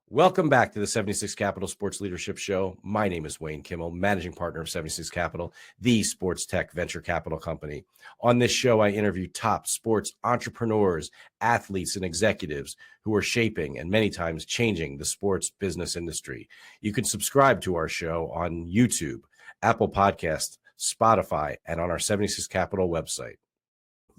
Welcome back to the 76 Capital Sports Leadership Show. My name is Wayne Kimmel, managing partner of 76 Capital, the sports tech venture capital company. On this show, I interview top sports entrepreneurs, athletes, and executives who are shaping and many times changing the sports business industry. You can subscribe to our show on YouTube, Apple Podcasts, Spotify, and on our 76 Capital website.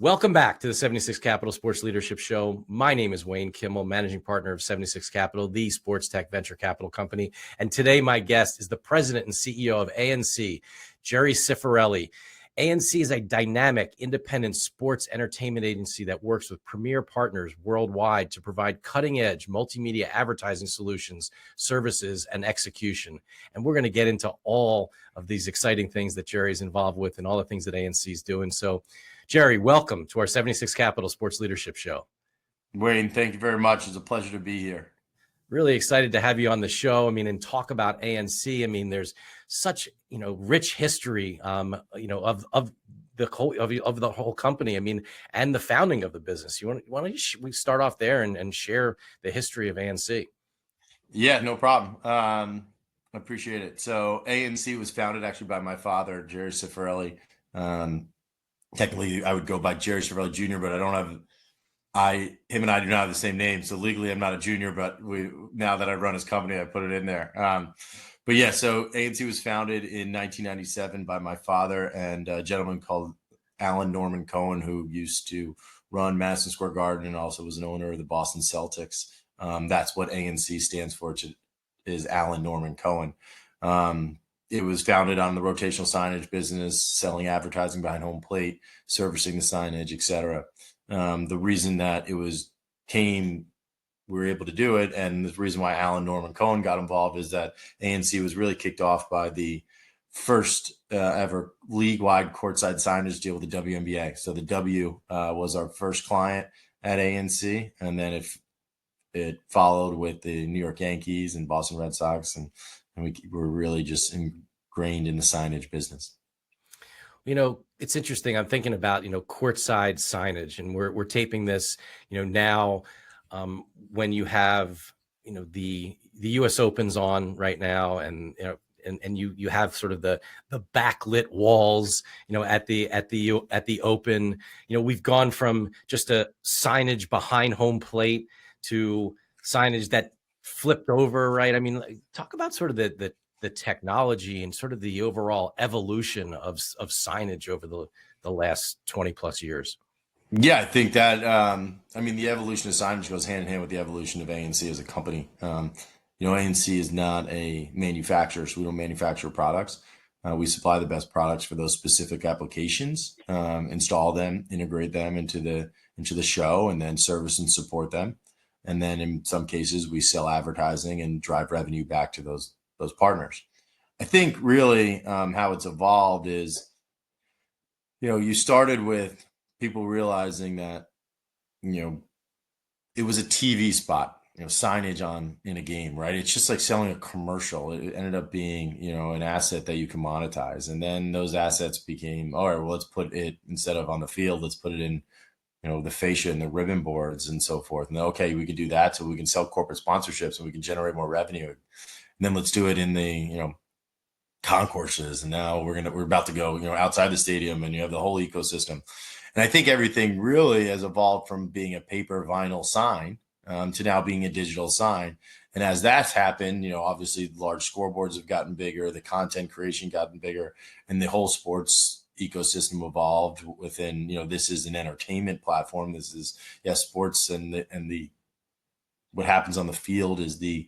Welcome back to the 76 Capital Sports Leadership Show. My name is Wayne Kimmel, managing partner of 76 Capital, the sports tech venture capital company. And today my guest is the president and CEO of ANC, Jerry Cifarelli. ANC is a dynamic, independent sports entertainment agency that works with premier partners worldwide to provide cutting-edge multimedia advertising solutions, services, and execution. And we're going to get into all of these exciting things that Jerry's involved with and all the things that ANC is doing. So, Jerry, welcome to our 76 Capital Sports Leadership Show. Wayne, thank you very much. It's a pleasure to be here. Really excited to have you on the show. I mean, and talk about ANC. I mean, there's such, rich history, of the whole company. I mean, and the founding of the business. We start off there and share the history of ANC? Yeah, no problem. I appreciate it. So ANC was founded actually by my father, Jerry Cifarelli. Technically, I would go by Jerry Cifarelli Jr., but him and I do not have the same name. So legally, I'm not a junior, but now that I run his company, I put it in there. But yeah, so ANC was founded in 1997 by my father and a gentleman called Alan Norman Cohen, who used to run Madison Square Garden and also was an owner of the Boston Celtics. That's what ANC stands for, is Alan Norman Cohen. It was founded on the rotational signage business, selling advertising behind home plate, servicing the signage, et cetera. The reason that we were able to do it, and the reason why Alan Norman Cohen got involved is that ANC was really kicked off by the first ever league-wide courtside signage deal with the WNBA. So the W was our first client at ANC, and then it followed with the New York Yankees and Boston Red Sox, and we were really just ingrained in the signage business. It's interesting. I'm thinking about, courtside signage, and we're taping this, now when you have, the U.S. Opens on right now, and you have sort of the backlit walls, at the Open. We've gone from just a signage behind home plate to signage that flipped over, right? I mean, talk about sort of the technology and sort of the overall evolution of signage over the last 20 plus years. Yeah, I think that, the evolution of signage goes hand in hand with the evolution of ANC as a company. ANC is not a manufacturer, so we don't manufacture products. We supply the best products for those specific applications, install them, integrate them into the show, and then service and support them. And then in some cases, we sell advertising and drive revenue back to those partners. I think really how it's evolved is, you started with people realizing that, it was a TV spot, signage in a game, right? It's just like selling a commercial. It ended up being, an asset that you can monetize. And then those assets became, all right, well, let's put it, instead of on the field, let's put it in, the fascia and the ribbon boards and so forth. And okay, we can do that, so we can sell corporate sponsorships and we can generate more revenue. And then let's do it in the, concourses. And now we're about to go, outside the stadium, and you have the whole ecosystem. And I think everything really has evolved from being a paper vinyl sign to now being a digital sign. And as that's happened, obviously large scoreboards have gotten bigger, the content creation gotten bigger, and the whole sports ecosystem evolved within, this is an entertainment platform. This is, sports and the what happens on the field is the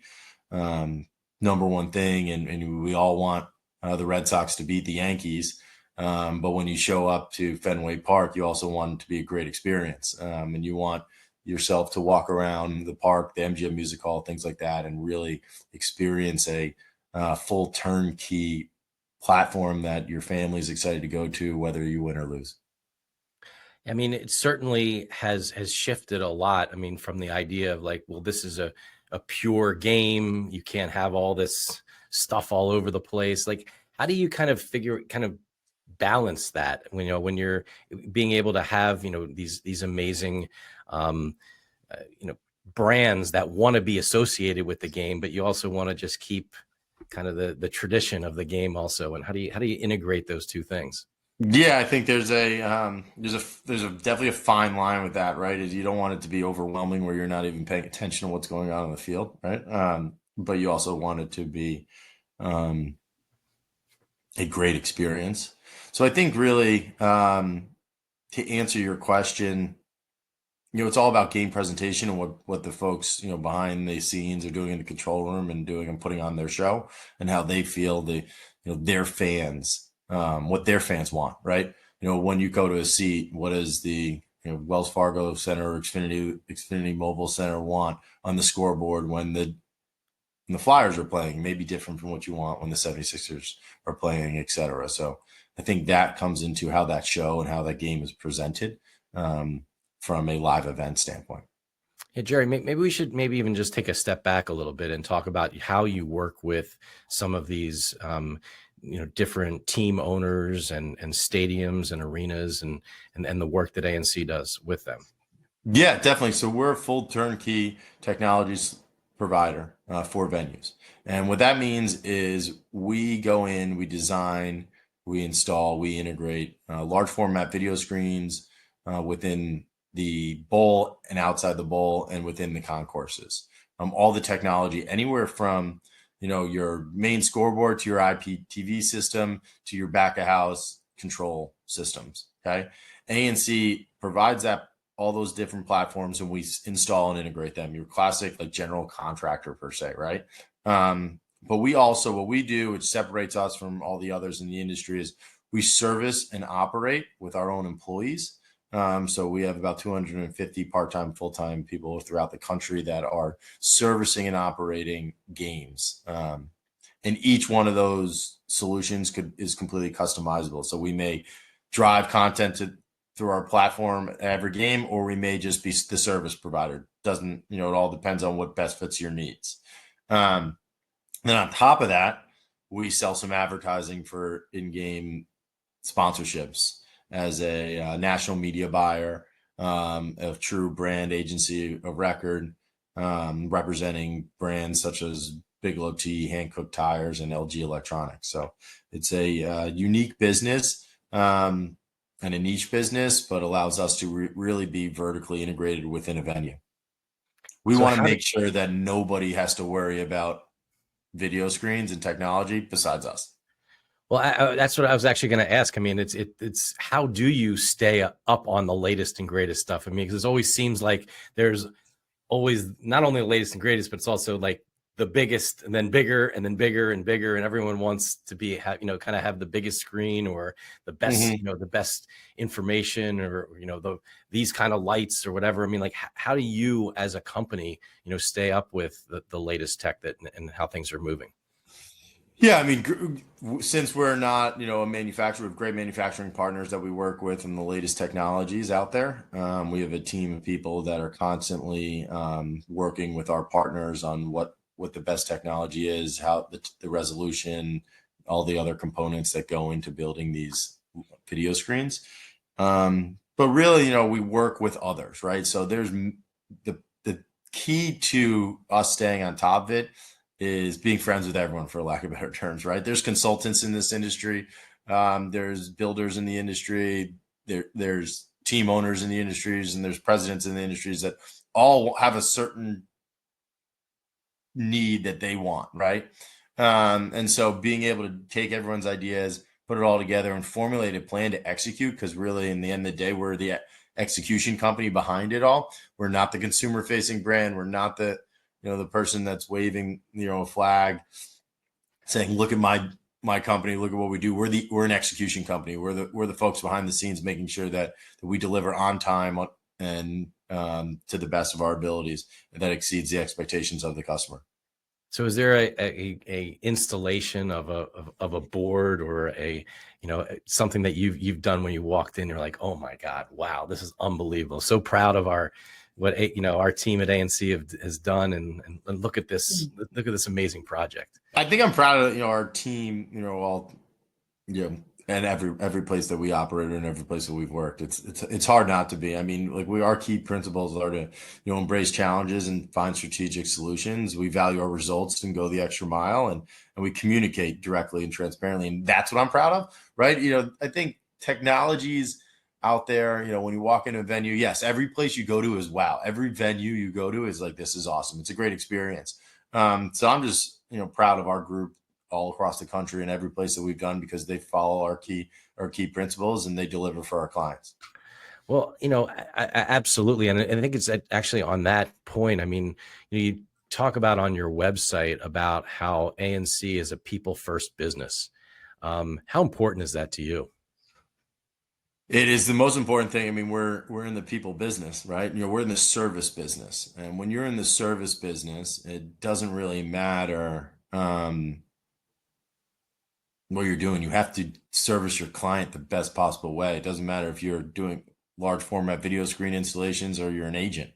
number one thing. And we all want the Red Sox to beat the Yankees. But when you show up to Fenway Park, you also want it to be a great experience. And you want yourself to walk around the park, the MGM Music Hall, things like that, and really experience a full turnkey platform that your family is excited to go to, whether you win or lose. I mean, it certainly has shifted a lot. I mean, from the idea of like, well, this is a pure game. You can't have all this stuff all over the place. Like, how do you kind of balance that when you're being able to have, these amazing, brands that want to be associated with the game, but you also want to just keep kind of the tradition of the game also. And how do you integrate those two things? Yeah, I think there's definitely a fine line with that, right? Is you don't want it to be overwhelming where you're not even paying attention to what's going on in the field, right? But you also want it to be a great experience. So I think really, to answer your question, it's all about game presentation and what the folks, behind the scenes are doing in the control room and doing and putting on their show, and how they feel their fans, what their fans want, right? When you go to a seat, what does the Wells Fargo Center or Xfinity Mobile Center want on the scoreboard when the Flyers are playing? Maybe different from what you want when the 76ers are playing, et cetera. So I think that comes into how that show and how that game is presented. From a live event standpoint. Yeah, Jerry, maybe we should even just take a step back a little bit and talk about how you work with some of these, different team owners and stadiums and arenas and the work that ANC does with them. Yeah, definitely. So we're a full turnkey technologies provider for venues. And what that means is we go in, we design, we install, we integrate large format video screens within the bowl and outside the bowl and within the concourses. All the technology, anywhere from your main scoreboard to your IPTV system to your back of house control systems. Okay, ANC provides all those different platforms, and we install and integrate them. Your classic like general contractor per se, right? But we also, what we do, which separates us from all the others in the industry, is we service and operate with our own employees. So we have about 250 part-time, full-time people throughout the country that are servicing and operating games. And each one of those solutions is completely customizable. So we may drive content through our platform every game, or we may just be the service provider. Doesn't, it all depends on what best fits your needs. Then on top of that, we sell some advertising for in-game sponsorships as a national media buyer, of true brand agency of record, representing brands such as Bigelow Tea, Hankook Tires, and LG Electronics. So it's a unique business and a niche business, but allows us to really be vertically integrated within a venue. We want to make sure that nobody has to worry about video screens and technology besides us. Well, that's what I was actually going to ask. I mean, it's how do you stay up on the latest and greatest stuff? I mean, because it always seems like there's always not only the latest and greatest, but it's also like the biggest and then bigger and then bigger and bigger. And everyone wants to be, kind of have the biggest screen or the best, the best information or, these kind of lights or whatever. I mean, like, how do you as a company, stay up with the latest tech and how things are moving? Yeah, I mean, since we're not, a manufacturer, we have great manufacturing partners that we work with and the latest technologies out there. We have a team of people that are constantly working with our partners on what the best technology is, how the resolution, all the other components that go into building these video screens. But really, we work with others, right? So there's the key to us staying on top of it is being friends with everyone, for lack of better terms, right? There's consultants in this industry. There's builders in the industry. There's team owners in the industries, and there's presidents in the industries that all have a certain need that they want, right? And so being able to take everyone's ideas, put it all together, and formulate a plan to execute, because really, in the end of the day, we're the execution company behind it all. We're not the consumer-facing brand. We're not the person that's waving, a flag saying, look at my company, look at what we do. We're an execution company. We're the folks behind the scenes, making sure that we deliver on time and to the best of our abilities, and that exceeds the expectations of the customer. So is there a installation of a board or something that you've done when you walked in, you're like, oh my God, wow, this is unbelievable. So proud of our team at ANC has done, and look at this amazing project. I think I'm proud of our team. And every place that we operate and every place that we've worked, it's hard not to be. I mean, like our key principles are to, embrace challenges and find strategic solutions. We value our results and go the extra mile, and we communicate directly and transparently. And that's what I'm proud of, right? I think technologies out there, when you walk into a venue, yes, every place you go to is wow. Every venue you go to is like, this is awesome. It's a great experience. So I'm just, proud of our group all across the country and every place that we've done, because they follow our key principles and they deliver for our clients. Well, I absolutely. And I think it's actually on that point. I mean, you talk about on your website about how ANC is a people first business. How important is that to you? It is the most important thing. I mean, we're in the people business, right? We're in the service business. And when you're in the service business, it doesn't really matter what you're doing. You have to service your client the best possible way. It doesn't matter if you're doing large format video screen installations or you're an agent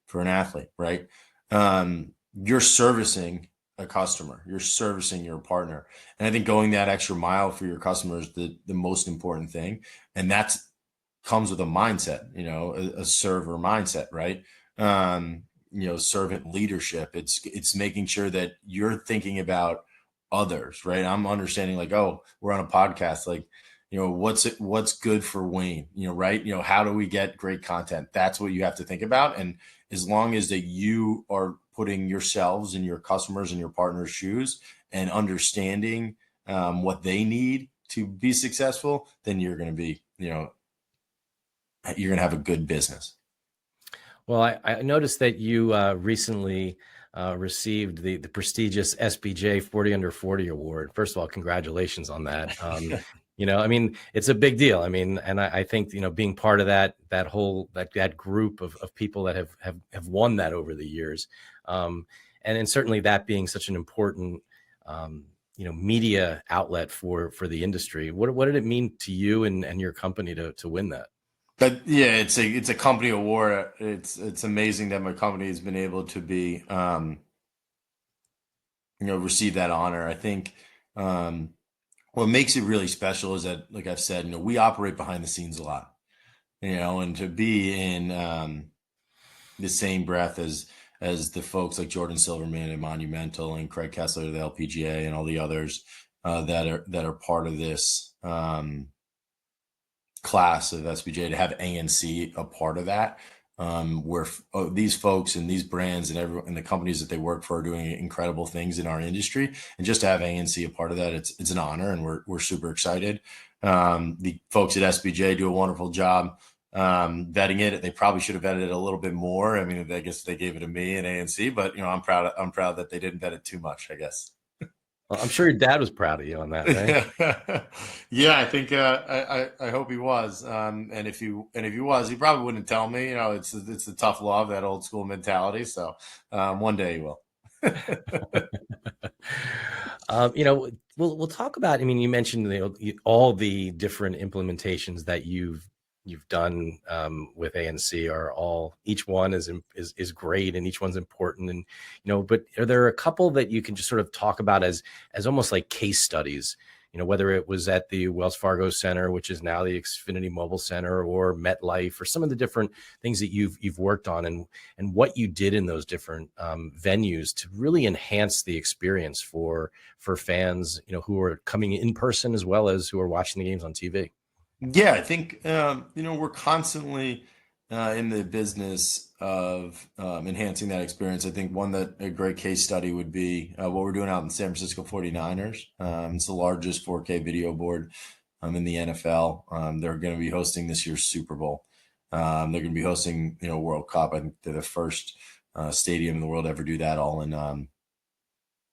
for an athlete, right? You're servicing a customer, you're servicing your partner. And I think going that extra mile for your customer is the most important thing. And that's comes with a mindset, a server mindset, right? Servant leadership. It's making sure that you're thinking about others, right? I'm understanding like, oh, we're on a podcast, like, what's good for Wayne, right? How do we get great content? That's what you have to think about. And as long as that you are putting yourselves and your customers and your partners' shoes and understanding what they need to be successful, then you're going to be, you're going to have a good business. Well, I noticed that you recently received the prestigious SBJ 40 Under 40 award. First of all, congratulations on that. I mean, it's a big deal. I mean, and I think, being part of that whole group of people that have won that over the years. And certainly that being such an important, media outlet for the industry. What did it mean to you and your company to win that? But yeah, it's a company award. It's amazing that my company has been able to be, receive that honor. I think what makes it really special is that, like I've said, we operate behind the scenes a lot, and to be in the same breath as the folks like Jordan Silverman and Monumental and Craig Kessler, the LPGA, and all the others that are part of this class of SBJ, to have ANC a part of that, where these folks and these brands and the companies that they work for are doing incredible things in our industry, and just to have ANC a part of that, it's an honor, and we're super excited. The folks at SBJ do a wonderful job vetting it. They probably should have vetted it a little bit more. I mean, I guess they gave it to me and ANC, but I'm proud that they didn't vet it too much, I guess. Well, I'm sure your dad was proud of you on that, right? Yeah, I think I hope he was. And if he was, he probably wouldn't tell me. It's the tough love, that old school mentality. So one day he will. We'll talk about. I mean, you mentioned all the different implementations that you've done with ANC each one is great, and each one's important, and but are there a couple that you can just sort of talk about as almost like case studies, whether it was at the Wells Fargo Center, which is now the Xfinity Mobile Center, or MetLife, or some of the different things that you've worked on, and what you did in those different venues to really enhance the experience for fans, who are coming in person as well as who are watching the games on TV. Yeah, I think we're constantly in the business of enhancing that experience. I think a great case study would be what we're doing out in San Francisco 49ers. It's the largest 4K video board in the NFL. They're going to be hosting this year's Super Bowl. They're going to be hosting World Cup. I think they're the first stadium in the world to ever do that, all in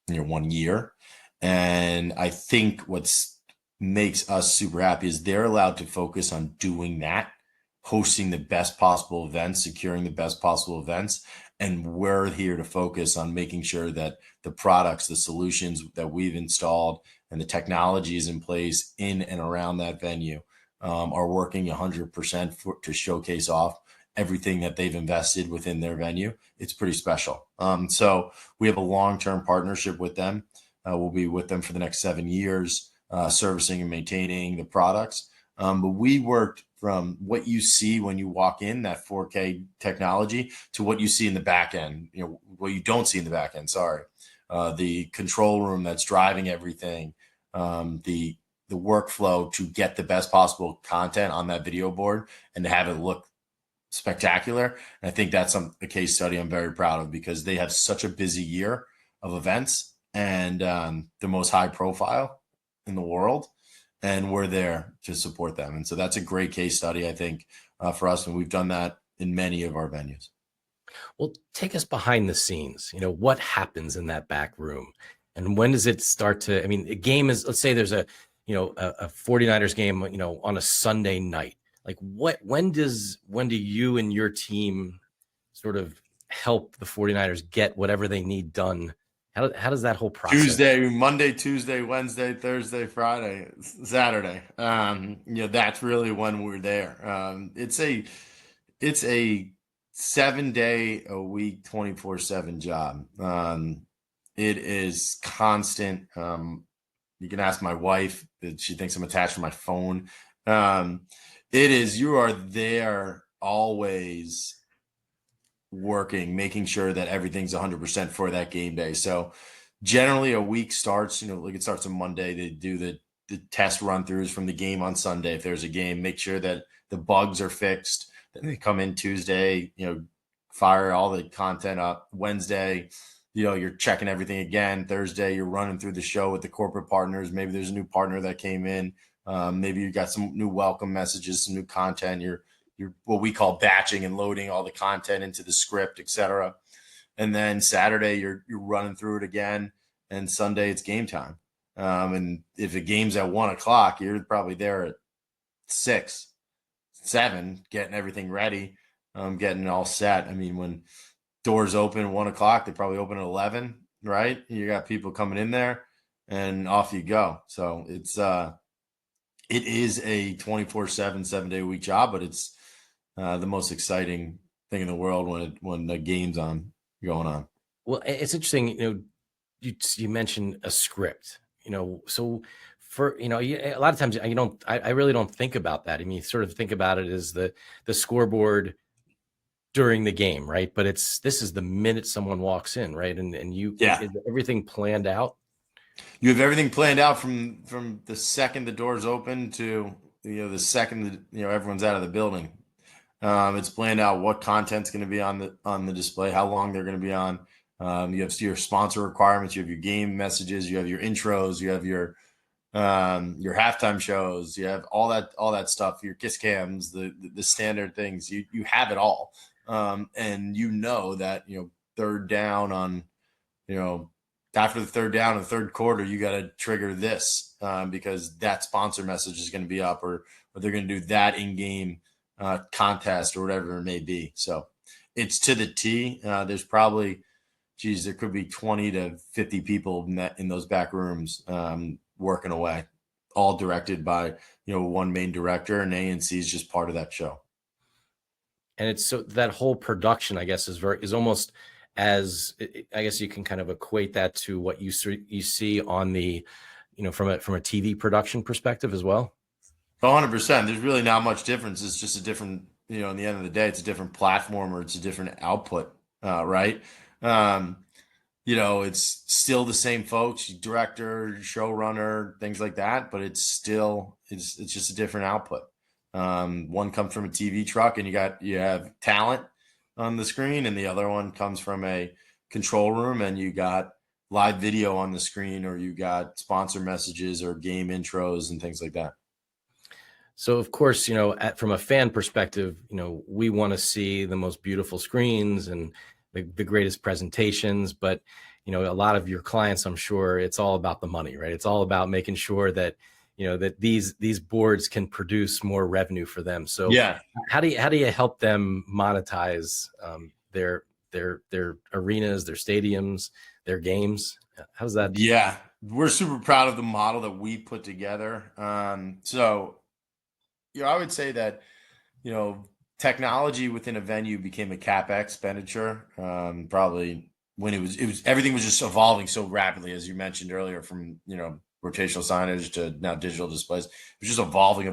1 year. And I think what's makes us super happy is they're allowed to focus on doing that, hosting the best possible events, securing the best possible events. And we're here to focus on making sure that the products, the solutions that we've installed, and the technologies in place in and around that venue are working 100% to showcase off everything that they've invested within their venue. It's pretty special. So we have a long-term partnership with them. We'll be with them for the next 7 years. servicing and maintaining the products. But we worked from what you see when you walk in, that 4K technology, to what you see in the back end, what you don't see in the back end, sorry. The control room that's driving everything, the workflow to get the best possible content on that video board and to have it look spectacular. And I think that's a case study I'm very proud of, because they have such a busy year of events and the most high profile in the world. And we're there to support them. And so that's a great case study, I think, for us. And we've done that in many of our venues. Well, take us behind the scenes. What happens in that back room, and when does it start to? I mean, a game is. Let's say there's a 49ers game, on a Sunday night. Like, when do you and your team sort of help the 49ers get whatever they need done? How does that whole process? Monday, Tuesday, Wednesday, Thursday, Friday, Saturday. That's really when we're there. It's a 7-day a week, 24/7 job. It is constant. You can ask my wife that she thinks I'm attached to my phone. You are there always working, making sure that everything's 100% for that game day. So generally a week starts, like it starts on Monday. They do the test run throughs from the game on Sunday. If there's a game, make sure that the bugs are fixed. Then they come in Tuesday, fire all the content up. Wednesday, you're checking everything again. Thursday, you're running through the show with the corporate partners. Maybe there's a new partner that came in. Maybe you got some new welcome messages, some new content. You're what we call batching and loading all the content into the script, etc. And then Saturday, you're running through it again. And Sunday, it's game time. And if the game's at 1:00, you're probably there at 6, 7, getting everything ready, getting it all set. I mean, when doors open at 1:00, they probably open at 11, right? You got people coming in there and off you go. So it is a 24/7, 7-day a week job, but it's the most exciting thing in the world when the game's going on. Well, it's interesting, you mentioned a script, so for, a lot of times I really don't think about that. I mean, you sort of think about it as the scoreboard during the game, right? But this is the minute someone walks in, right? And is everything planned out? You have everything planned out from the second the doors open to the second that, everyone's out of the building. It's planned out what content's going to be on the display, how long they're going to be on. You have your sponsor requirements, you have your game messages, you have your intros, you have your halftime shows, you have all that stuff, your kiss cams, the standard things. You have it all, and that third down on after the third down in the third quarter, you got to trigger this because that sponsor message is going to be up, or they're going to do that in-game contest or whatever it may be. So it's to the T. There's probably, there could be 20 to 50 people in those back rooms working away, all directed by one main director, and ANC is just part of that show. And it's so that whole production, I guess, is almost as, I guess you can kind of equate that to what you see on the, from a TV production perspective as well. 100%. There's really not much difference. It's just a different, in the end of the day, it's a different platform or it's a different output, right? It's still the same folks, director, showrunner, things like that, but it's just a different output. One comes from a TV truck and you have talent on the screen, and the other one comes from a control room and you got live video on the screen, or you got sponsor messages or game intros and things like that. So of course, from a fan perspective, we want to see the most beautiful screens and the greatest presentations, but a lot of your clients, I'm sure it's all about the money, right? It's all about making sure that that these boards can produce more revenue for them. So yeah, how do you help them monetize their arenas, their stadiums, their games? How's that? Yeah, we're super proud of the model that we put together. So I would say that technology within a venue became a CapEx expenditure probably when it was everything was just evolving so rapidly, as you mentioned earlier, from rotational signage to now digital displays. It's just evolving.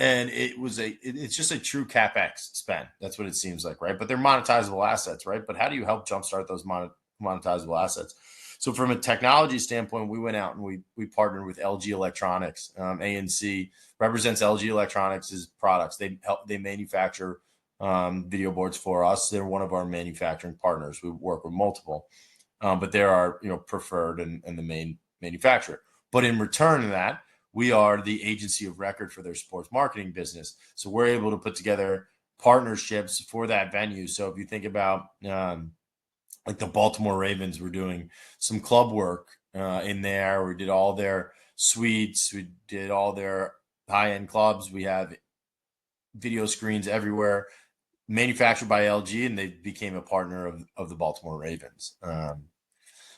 And it's just a true CapEx spend. That's what it seems like, right? But they're monetizable assets, right? But how do you help jumpstart those monetizable assets? So from a technology standpoint, we went out and we partnered with LG Electronics. ANC represents LG Electronics' products. They manufacture video boards for us. They're one of our manufacturing partners. We work with multiple, but they're our preferred and the main manufacturer. But in return to that, we are the agency of record for their sports marketing business. So we're able to put together partnerships for that venue. So if you think about like the Baltimore Ravens, we're doing some club work in there. We did all their suites. We did all their high-end clubs. We have video screens everywhere, manufactured by LG, and they became a partner of the Baltimore Ravens.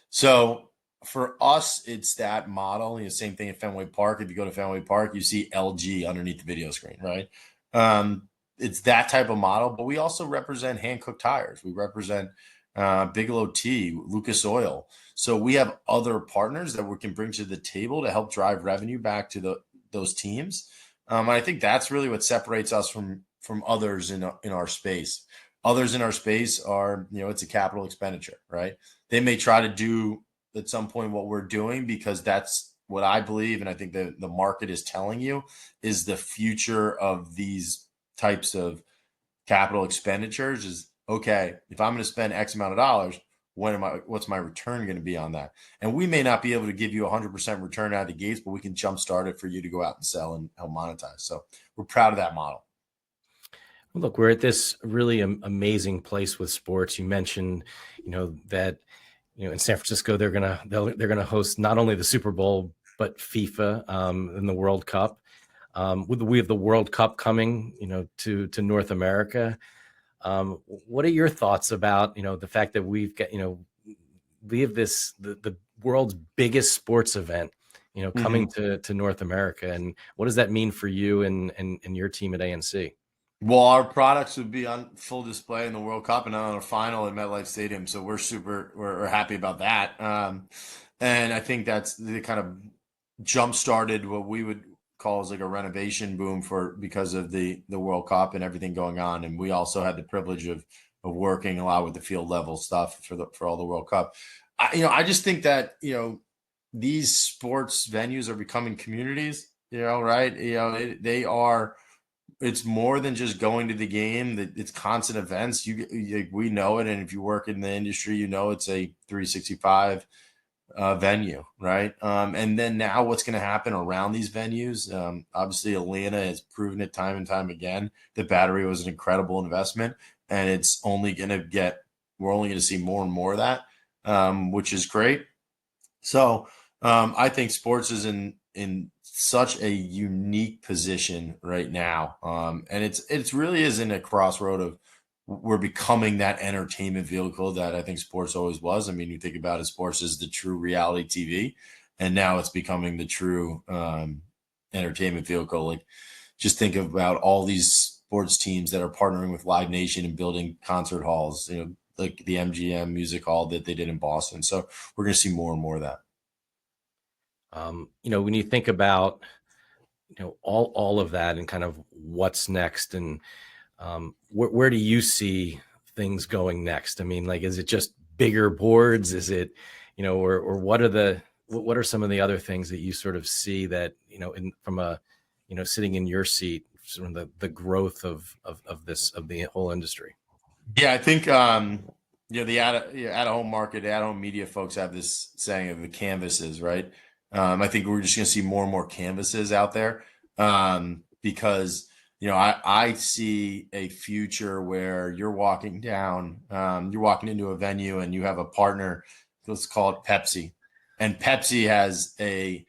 So for us, it's that model. Same thing at Fenway Park. If you go to Fenway Park, you see LG underneath the video screen, right? It's that type of model, but we also represent Hankook Tires. We represent Bigelow Tea, Lucas Oil. So we have other partners that we can bring to the table to help drive revenue back to those teams. And I think that's really what separates us from others in our space. Others in our space are, it's a capital expenditure, right? They may try to do at some point what we're doing because that's what I believe, and I think the market is telling you is the future of these types of capital expenditures is, okay, if I'm going to spend X amount of dollars, what's my return going to be on that? And we may not be able to give you 100% return out of the gates, but we can jumpstart it for you to go out and sell and help monetize. So we're proud of that model. Well, look, we're at this really amazing place with sports. You mentioned, that in San Francisco they're gonna host not only the Super Bowl but FIFA and the World Cup. We have the World Cup coming, to North America. What are your thoughts about the fact that we have this the world's biggest sports event coming to North America, and what does that mean for you and your team at ANC? Well, our products would be on full display in the World Cup and on a final at MetLife Stadium. So we're happy about that. And I think that's the kind of jump started what we would call as like a renovation boom because of the World Cup and everything going on. And we also had the privilege of working a lot with the field level stuff for all the World Cup. I just think that, these sports venues are becoming communities, right? They are. It's more than just going to the game. It's constant events. We know it, and if you work in the industry, it's a 365 venue, right? And then now, what's going to happen around these venues? Obviously, Atlanta has proven it time and time again. The Battery was an incredible investment, and it's only going to get. We're only going to see more and more of that, which is great. So I think sports is in such a unique position right now. And it's really is in a crossroad of we're becoming that entertainment vehicle that I think sports always was. I mean, you think about it, sports is the true reality TV, and now it's becoming the true entertainment vehicle. Like, just think about all these sports teams that are partnering with Live Nation and building concert halls, like the MGM Music Hall that they did in Boston. So we're going to see more and more of that. When you think about, all of that and kind of what's next, and where do you see things going next? I mean, like, is it just bigger boards? Is it, or what are some of the other things that you sort of see that, sitting in your seat, sort of the growth of the whole industry? Yeah, I think, the at-home market, at-home media folks have this saying of the canvases, right? I think we're just going to see more and more canvases out there because, I see a future where you're walking into a venue and you have a partner, let's call it Pepsi, and Pepsi has a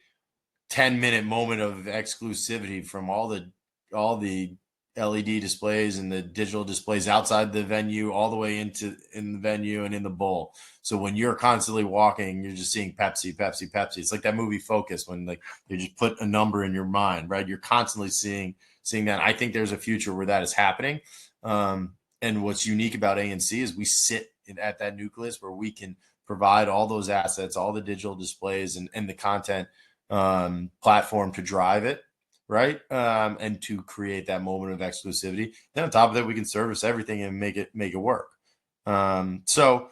10-minute moment of exclusivity from all the LED displays and the digital displays outside the venue, all the way in the venue and in the bowl. So when you're constantly walking, you're just seeing Pepsi, Pepsi, Pepsi. It's like that movie Focus, when like you just put a number in your mind, right? You're constantly seeing that. I think there's a future where that is happening. And what's unique about ANC is we sit at that nucleus where we can provide all those assets, all the digital displays and the content platform to drive it, right? And to create that moment of exclusivity. Then on top of that, we can service everything and make it work. So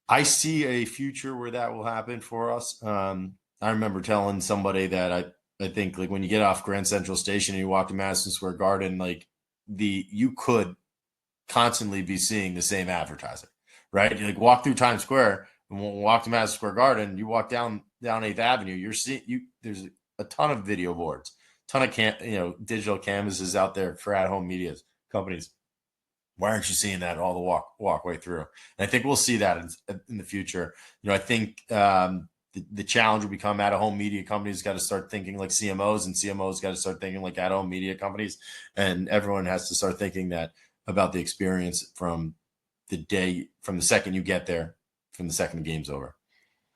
I see a future where that will happen for us. I remember telling somebody that I think like when you get off Grand Central Station and you walk to Madison Square Garden, like you could constantly be seeing the same advertising, right? You like walk through Times Square and walk to Madison Square Garden, you walk down 8th Avenue, you're seeing there's a ton of video boards, ton of digital canvases out there for at-home media companies. Why aren't you seeing that all the walkway through? And I think we'll see that in the future. I think the challenge will become at-home media companies got to start thinking like CMOs, and CMOs got to start thinking like at-home media companies, and everyone has to start thinking that about the experience from the second you get there, from the second the game's over.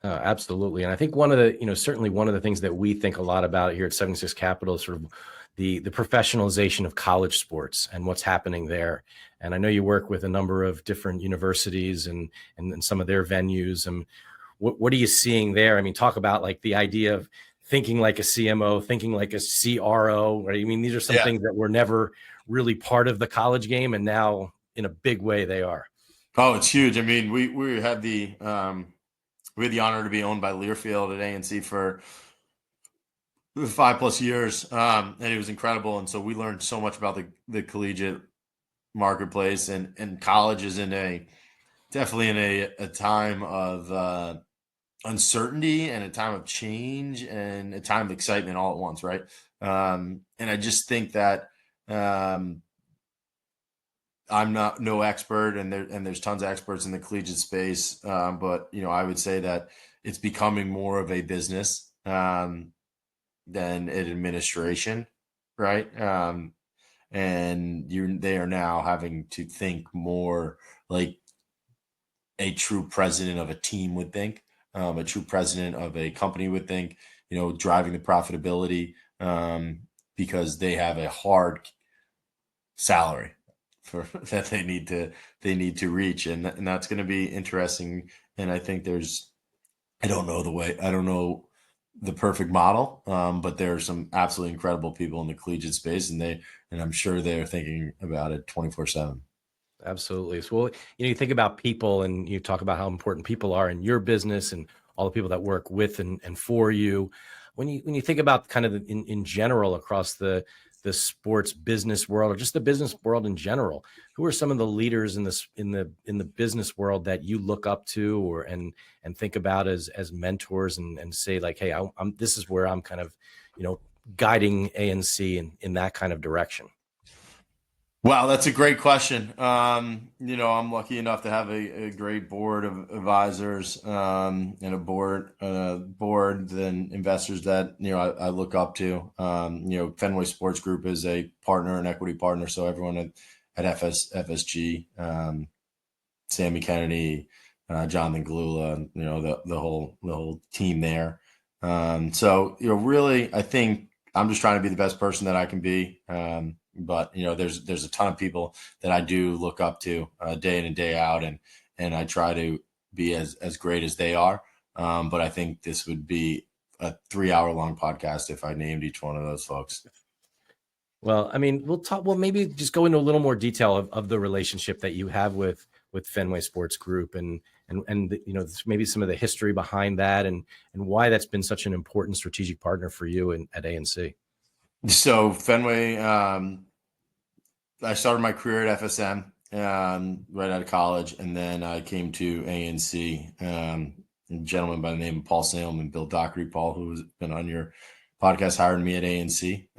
Absolutely. And I think one of the, certainly one of the things that we think a lot about here at 76 Capital is sort of the professionalization of college sports and what's happening there. And I know you work with a number of different universities and some of their venues. And what are you seeing there? I mean, talk about like the idea of thinking like a CMO, thinking like a CRO, right? I mean, these are some things that were never really part of the college game, and now in a big way they are. Oh, it's huge. I mean, we had the honor to be owned by Learfield at ANC for 5+ years, and it was incredible. And so we learned so much about the collegiate marketplace, and college is definitely in a time of uncertainty and a time of change and a time of excitement all at once, right? And I just think that I'm no expert, and there's tons of experts in the collegiate space, but I would say that it's becoming more of a business than an administration, right? And they are now having to think more like a true president of a team would think, a true president of a company would think, driving the profitability, because they have a hard salary that they need to reach, and that's going to be interesting. And I think I don't know the perfect model, but there are some absolutely incredible people in the collegiate space, and I'm sure they're thinking about it 24/7. Absolutely. So, well, you think about people, and you talk about how important people are in your business and all the people that work with and for you. When you think about kind of in general across the sports business world, or just the business world in general, who are some of the leaders in the business world that you look up to and think about as mentors, and say like, hey, this is where I'm kind of guiding ANC in that kind of direction? Wow, that's a great question. I'm lucky enough to have a great board of advisors, and a board and investors that I look up to. Fenway Sports Group is a partner, an equity partner, so everyone at FSG, Sammy Kennedy, Jonathan Galula, the whole team there. So really, I think I'm just trying to be the best person that I can be. But there's a ton of people that I do look up to day in and day out, and I try to be as great as they are. But I think this would be a 3-hour-long podcast if I named each one of those folks. Well, I mean, we'll maybe just go into a little more detail of the relationship that you have with Fenway Sports Group, and maybe some of the history behind that, and why that's been such an important strategic partner for you at ANC. So Fenway, I started my career at FSM right out of college, and then I came to ANC. A gentleman by the name of Paul Salem and Bill Dockery. Paul, who's been on your podcast, hired me at ANC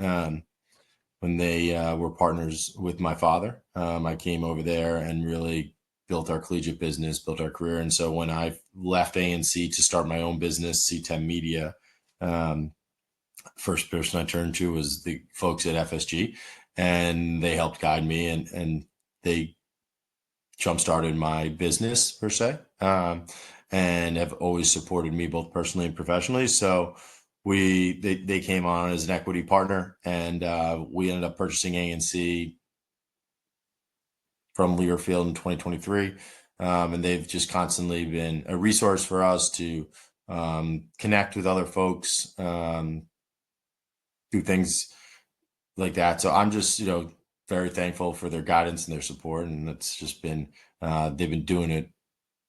when they were partners with my father. I came over there and really built our collegiate business, built our career. And so when I left ANC to start my own business, C10 Media, first person I turned to was the folks at FSG, and they helped guide me, and they jump-started my business per se, and have always supported me both personally and professionally. So they came on as an equity partner, and we ended up purchasing ANC from Learfield in 2023. And they've just constantly been a resource for us to connect with other folks, do things like that. So I'm just, very thankful for their guidance and their support. And it's just been, they've been doing it.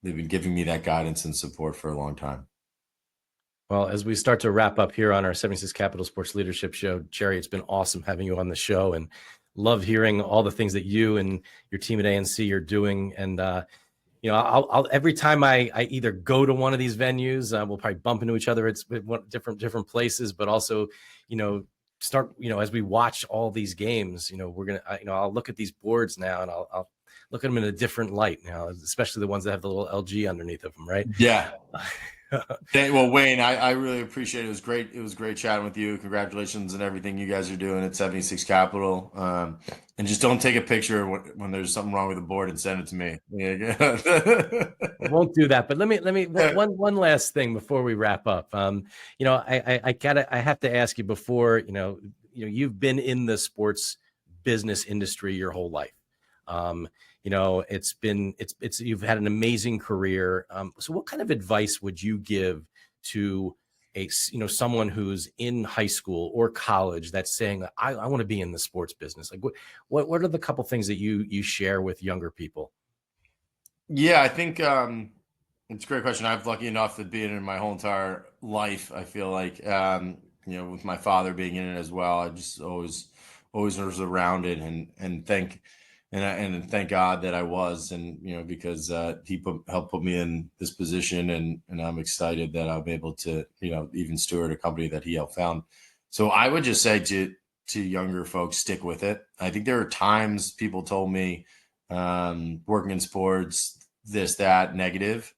They've been giving me that guidance and support for a long time. Well, as we start to wrap up here on our 76 Capital Sports Leadership Show, Jerry, it's been awesome having you on the show, and love hearing all the things that you and your team at ANC are doing. And I'll every time I either go to one of these venues, we'll probably bump into each other. It's different places, but also, start, as we watch all these games, we're gonna, I'll look at these boards now, and I'll look at them in a different light now, especially the ones that have the little LG underneath of them, right? Yeah. Well, Wayne, I really appreciate it. It was great. It was great chatting with you. Congratulations on everything you guys are doing at 76 Capital. And just don't take a picture when there's something wrong with the board and send it to me. I won't do that. But let me one last thing before we wrap up. I have to ask you before, you've been in the sports business industry your whole life. You've had an amazing career. So what kind of advice would you give to someone who's in high school or college that's saying, I want to be in the sports business? Like what are the couple things that you share with younger people? Yeah, I think it's a great question. I'm lucky enough to be in my whole entire life. I feel like, with my father being in it as well, I just always was around it, and thank God that I was, and because he helped put me in this position, and I'm excited that I'm able to even steward a company that he helped found. So I would just say to younger folks, stick with it. I think there are times people told me, working in sports, this, that, negative.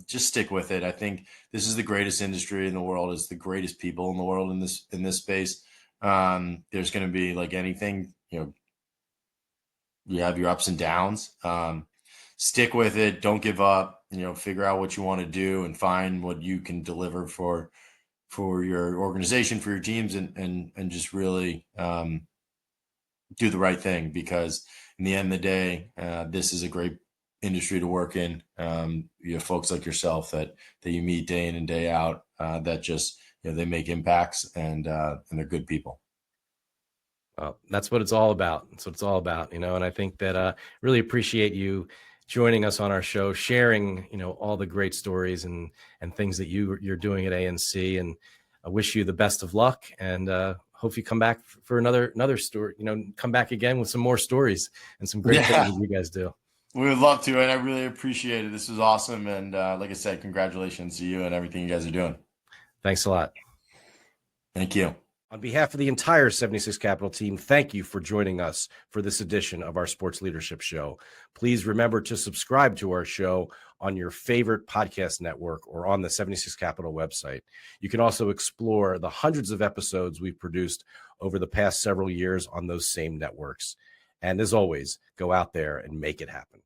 Just stick with it. I think this is the greatest industry in the world. It's the greatest people in the world in this space. There's going to be, like anything, you have your ups and downs. Stick with it. Don't give up. Figure out what you want to do and find what you can deliver for your organization, for your teams, and just really do the right thing, because in the end of the day, this is a great industry to work in. You have folks like yourself that you meet day in and day out, that just, they make impacts, and they're good people. Well, that's what it's all about. That's what it's all about, and I think that really appreciate you joining us on our show, sharing, all the great stories and things that you're doing at ANC. And I wish you the best of luck, and hope you come back for another story, come back again with some more stories and some great things that you guys do. We would love to, and I really appreciate it. This was awesome. And like I said, congratulations to you and everything you guys are doing. Thanks a lot. Thank you. On behalf of the entire 76 Capital team, thank you for joining us for this edition of our Sports Leadership Show. Please remember to subscribe to our show on your favorite podcast network or on the 76 Capital website. You can also explore the hundreds of episodes we've produced over the past several years on those same networks. And as always, go out there and make it happen.